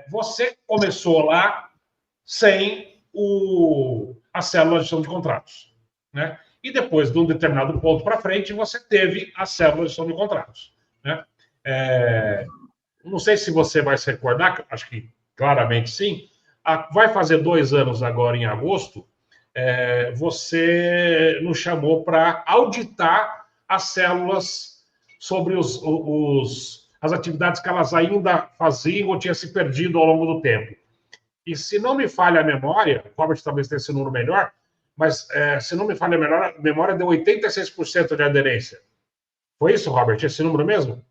Você começou lá sem a célula de gestão de contratos, né? E depois, de um determinado ponto para frente, você teve a célula de gestão de contratos, né? Não sei se você vai se recordar, acho que claramente sim. Vai fazer 2 anos agora, em agosto, você nos chamou para auditar as células sobre as atividades que elas ainda faziam ou tinham se perdido ao longo do tempo. E se não me falha a memória, o Robert talvez tenha esse número melhor, mas se não me falha a memória, deu 86% de aderência. Foi isso, Robert? Esse número mesmo?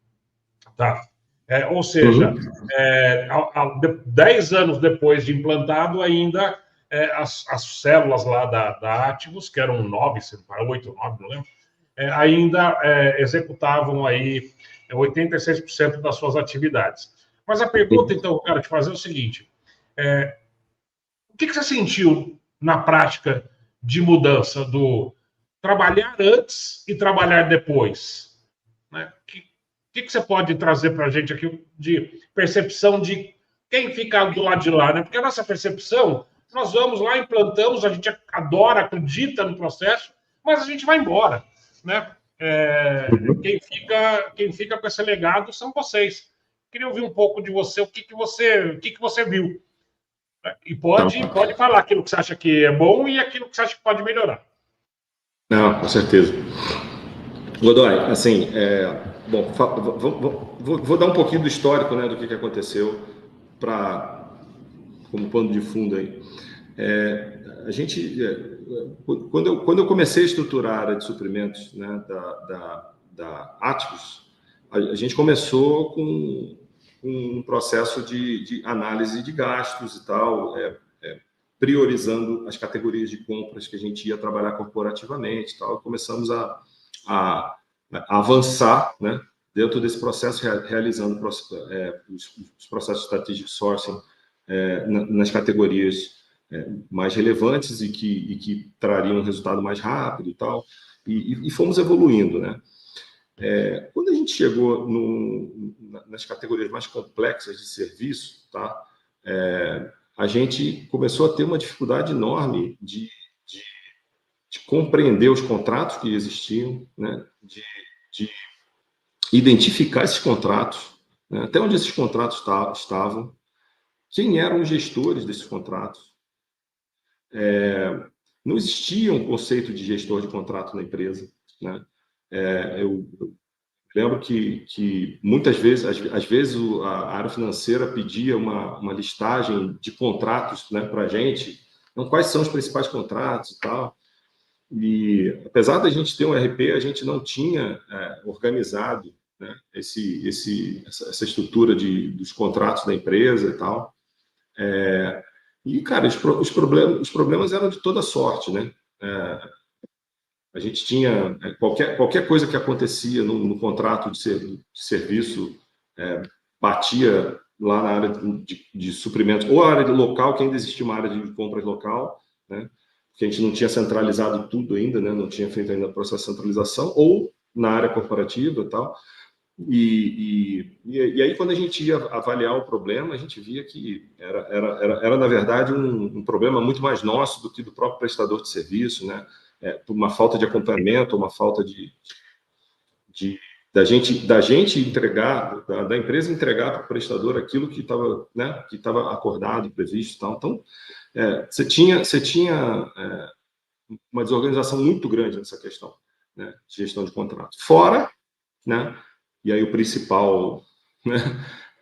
Tá. Ou seja, 10 anos depois de implantado, ainda as células lá da Ativos, que eram 9, 8, 9, não lembro, ainda executavam aí 86% das suas atividades. Mas a pergunta, então, eu quero te fazer é o seguinte: o que você sentiu na prática de mudança do trabalhar antes e trabalhar depois? Né? O que você pode trazer para a gente aqui de percepção de quem fica do lado de lá? Né? Porque a nossa percepção, nós vamos lá, implantamos, a gente adora, acredita no processo, mas a gente vai embora. Né? Quem fica com esse legado são vocês. Queria ouvir um pouco de você, o que você viu. E pode falar aquilo que você acha que é bom e aquilo que você acha que pode melhorar. Não, com certeza. Godoy, assim, bom, vou dar um pouquinho do histórico, né, do que aconteceu como pano de fundo aí. A gente, quando eu comecei a estruturar a área de suprimentos, né, da Ativos, a gente começou com um processo de análise de gastos e tal, priorizando as categorias de compras que a gente ia trabalhar corporativamente e tal. Começamos a avançar, né, dentro desse processo, realizando os processos de strategic sourcing nas categorias mais relevantes e que trariam um resultado mais rápido e tal, e fomos evoluindo, né? Quando a gente chegou nas categorias mais complexas de serviço, tá? A gente começou a ter uma dificuldade enorme de compreender os contratos que existiam, né? De identificar esses contratos, né? Até onde esses contratos estavam, quem eram os gestores desses contratos. Não existia um conceito de gestor de contrato na empresa, né? Eu lembro que muitas vezes, às vezes, a área financeira pedia uma listagem de contratos, né, para a gente. Então, quais são os principais contratos e tal. E, apesar da gente ter um RP, a gente não tinha organizado, né, essa estrutura dos contratos da empresa e tal. E, cara, os problemas eram de toda sorte, né? A gente tinha qualquer coisa que acontecia no contrato de serviço, batia lá na área de suprimentos, ou a área local, que ainda existia uma área de compras local, né? Porque a gente não tinha centralizado tudo ainda, né? Não tinha feito ainda o processo de centralização, ou na área corporativa e tal. E aí, quando a gente ia avaliar o problema, a gente via que era na verdade, um problema muito mais nosso do que do próprio prestador de serviço, né? Por uma falta de acompanhamento, uma falta da gente entregar, da empresa entregar para o prestador aquilo que estava, né, que estava acordado, previsto e tal. Então, você tinha uma desorganização muito grande nessa questão, né, de gestão de contrato. Fora, né, e aí o principal, né,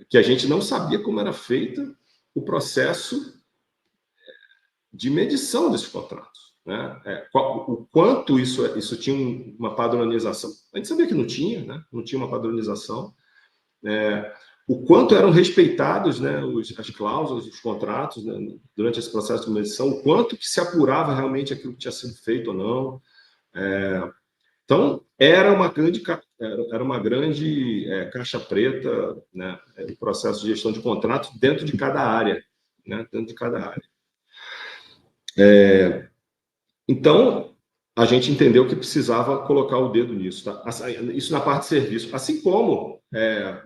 que a gente não sabia como era feito o processo de medição desses contratos, né? O quanto isso tinha uma padronização. A gente sabia que não tinha, né? Não tinha uma padronização. O quanto eram respeitados, né, as cláusulas dos contratos, né, durante esse processo de medição, o quanto que se apurava realmente aquilo que tinha sido feito ou não. Então, era uma grande caixa preta, né, o processo de gestão de contratos dentro de cada área, né, dentro de cada área. Então, a gente entendeu que precisava colocar o dedo nisso, tá? Isso na parte de serviço. Assim como,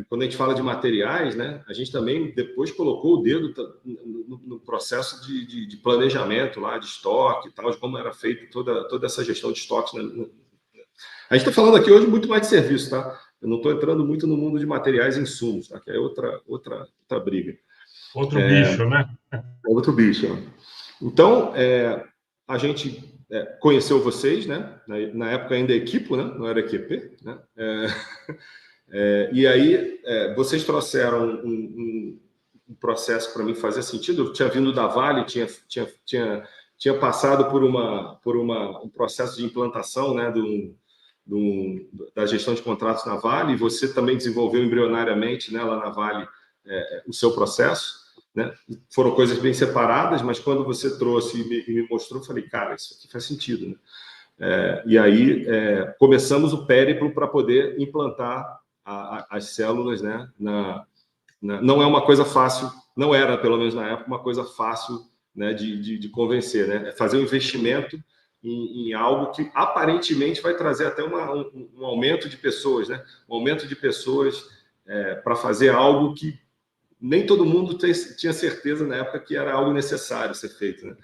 quando a gente fala de materiais, né, a gente também depois colocou o dedo no processo de planejamento lá, de estoque e tal, de como era feito toda essa gestão de estoques. Né? A gente está falando aqui hoje muito mais de serviço, tá? Eu não estou entrando muito no mundo de materiais e insumos, tá? Que é outra briga. Outro bicho, né? É outro bicho. Né? Então, a gente conheceu vocês, né? Na época ainda Equipo, né? Não era EQP, né? E aí vocês trouxeram um processo para mim fazer sentido. Eu tinha vindo da Vale, tinha passado por um processo de implantação, né? Da gestão de contratos na Vale. E você também desenvolveu embrionariamente, né? Lá na Vale o seu processo. Né? Foram coisas bem separadas, mas quando você trouxe e me mostrou, eu falei, cara, isso aqui faz sentido. Né? E aí começamos o périplo para poder implantar as células. Né? Não é uma coisa fácil, não era, pelo menos na época, uma coisa fácil, né, de convencer. Né? É fazer um investimento em algo que aparentemente vai trazer até um aumento de pessoas, né? Um aumento de pessoas para fazer algo que nem todo mundo tinha certeza na época que era algo necessário ser feito. Né?